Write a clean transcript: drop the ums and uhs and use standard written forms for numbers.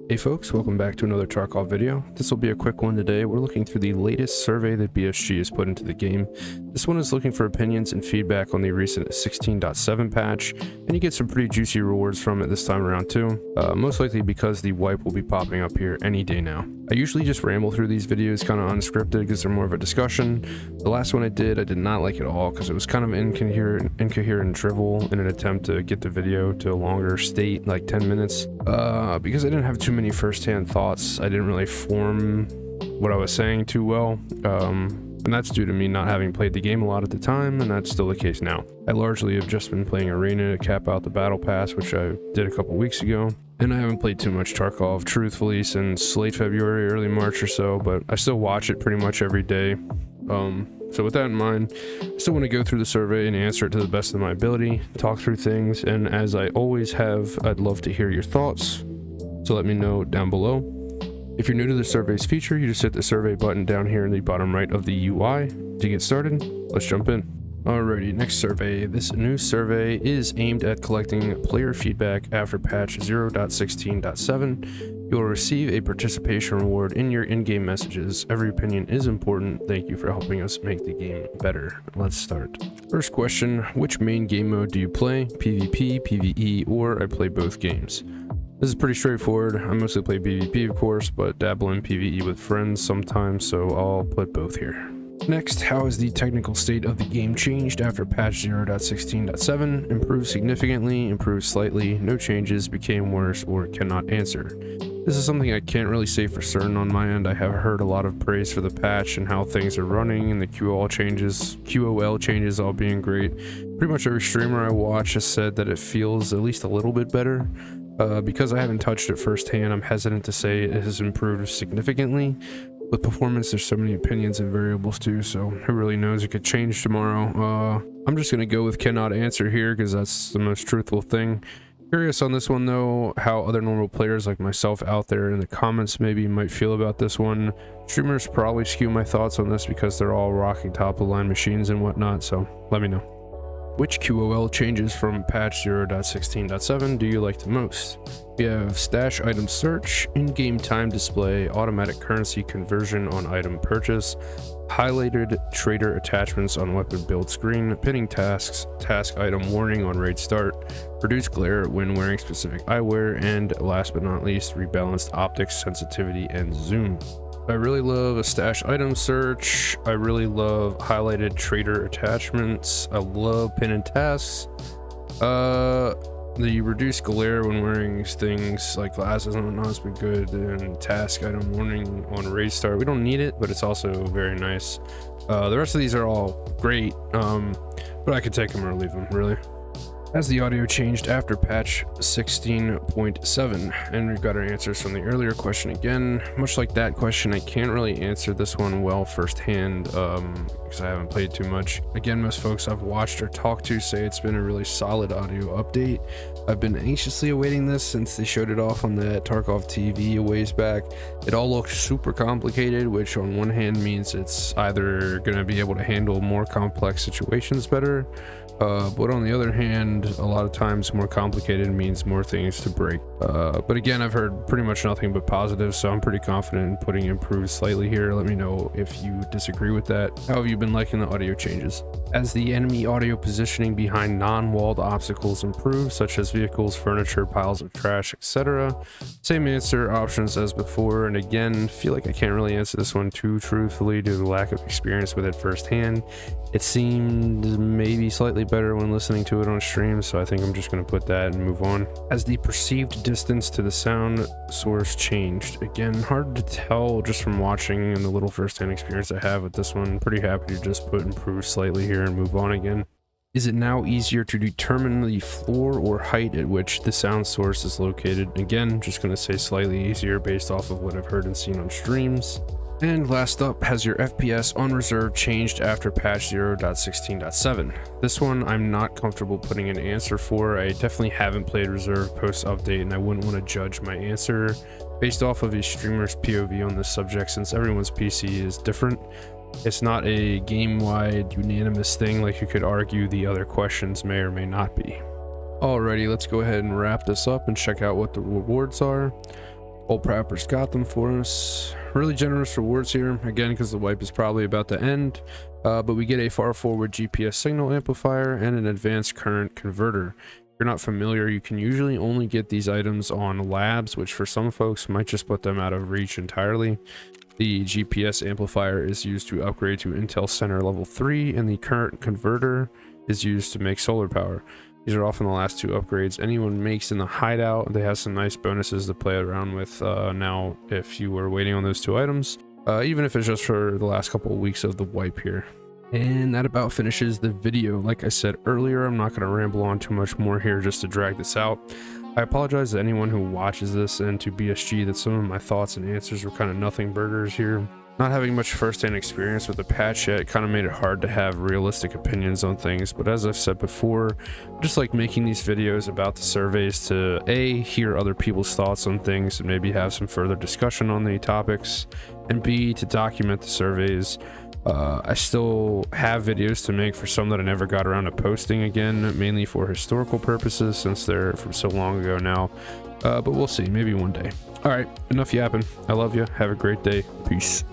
Hey folks, welcome back to another Tarkov video. This will be a quick one today. We're looking through the latest survey that BSG has put into the game. This one is looking for opinions and feedback on the recent 16.7 patch, and you get some pretty juicy rewards from it this time around too, most likely because the wipe will be popping up here any day now. I usually just ramble through these videos kind of unscripted because they're more of a discussion. The last one I did not like at all because it was kind of incoherent and drivel in an attempt to get the video to a longer state, like 10 minutes. Because I didn't have too many first-hand thoughts, I didn't really form what I was saying too well. And that's due to me not having played the game a lot at the time, and that's still the case now. I largely have just been playing Arena to cap out the Battle Pass, which I did a couple weeks ago. And I haven't played too much Tarkov, truthfully, since late February, early March or so, but I still watch it pretty much every day. So with that in mind, I still want to go through the survey and answer it to the best of my ability, talk through things, and as I always have, I'd love to hear your thoughts, so let me know down below. If you're new to the survey's feature, you just hit the survey button down here in the bottom right of the UI. To get started, let's jump in. Alrighty, next survey. This new survey is aimed at collecting player feedback after patch 0.16.7. You will receive a participation reward in your in-game messages. Every opinion is important. Thank you for helping us make the game better. Let's start. First question, which main game mode do you play? PvP, PvE, or I play both games? This is pretty straightforward. I mostly play PvP, of course, but dabble in PvE with friends sometimes, so I'll put both here. Next, how has the technical state of the game changed after patch 0.16.7? Improved significantly, improved slightly, no changes, became worse, or cannot answer. This is something I can't really say for certain on my end. I have heard a lot of praise for the patch and how things are running and the QOL changes all being great. Pretty much every streamer I watch has said that it feels at least a little bit better. Because I haven't touched it firsthand, I'm hesitant to say it has improved significantly. With performance, there's so many opinions and variables too, so who really knows, it could change tomorrow. I'm just gonna go with cannot answer here because that's the most truthful thing. Curious on this one though, how other normal players like myself out there in the comments maybe might feel about this one. Streamers probably skew my thoughts on this because they're all rocking top of the line machines and whatnot, so let me know. Which QOL changes from patch 0.16.7 do you like the most? We have stash item search, in-game time display, automatic currency conversion on item purchase, highlighted trader attachments on weapon build screen, pinning tasks, task item warning on raid start, reduced glare when wearing specific eyewear, and last but not least, rebalanced optics, sensitivity, and zoom. I really love a stash item search. I really love highlighted trader attachments. I love pin and tasks. The reduced glare when wearing things like glasses and whatnot has been good, and task item warning on raid start. We don't need it, but it's also very nice. The rest of these are all great, but I could take them or leave them, really. Has the audio changed after patch 16.7? And we've got our answers from the earlier question again. Much like that question, I can't really answer this one well firsthand because I haven't played too much. Again, most folks I've watched or talked to say it's been a really solid audio update. I've been anxiously awaiting this since they showed it off on the Tarkov TV a ways back. It all looked super complicated, which on one hand means it's either going to be able to handle more complex situations better, but on the other hand, a lot of times more complicated means more things to break. But again, I've heard pretty much nothing but positive, so I'm pretty confident in putting improved slightly here. Let me know if you disagree with that. How have you been liking the audio changes? As the enemy audio positioning behind non-walled obstacles improved, such as vehicles, furniture, piles of trash, etc. Same answer options as before, and again, feel like I can't really answer this one too truthfully due to the lack of experience with it firsthand. It seemed maybe slightly better when listening to it on stream, so I think I'm just going to put that and move on. Has the perceived distance to the sound source changed? Again, hard to tell just from watching and the little first-hand experience I have with this one. Pretty happy to just put improved slightly here and move on again. Is it now easier to determine the floor or height at which the sound source is located? Again, just going to say slightly easier based off of what I've heard and seen on streams. And last up, has your FPS on reserve changed after patch 0.16.7? This one I'm not comfortable putting an answer for. I definitely haven't played reserve post update, and I wouldn't want to judge my answer based off of a streamer's POV on this subject since everyone's PC is different. It's not a game-wide unanimous thing like you could argue the other questions may or may not be. Alrighty, let's go ahead and wrap this up and check out what the rewards are. Old Prapper's got them for us. Really generous rewards here, again, because the wipe is probably about to end. But we get a far forward GPS signal amplifier and an advanced current converter. If you're not familiar, you can usually only get these items on labs, which for some folks might just put them out of reach entirely. The GPS amplifier is used to upgrade to Intel Center level 3, and the current converter is used to make solar power. These are often the last two upgrades anyone makes in the hideout. They have some nice bonuses to play around with now if you were waiting on those two items, even if it's just for the last couple of weeks of the wipe here. And that about finishes the video. Like I said earlier, I'm not going to ramble on too much more here just to drag this out. I apologize to anyone who watches this and to BSG that some of my thoughts and answers were kind of nothing burgers here. Not having much first-hand experience with the patch yet kind of made it hard to have realistic opinions on things, but as I've said before, I just like making these videos about the surveys to A, hear other people's thoughts on things and maybe have some further discussion on the topics, and B, to document the surveys. I still have videos to make for some that I never got around to posting again, mainly for historical purposes since they're from so long ago now, but we'll see, maybe one day. All right, enough yapping. I love you. Have a great day. Peace.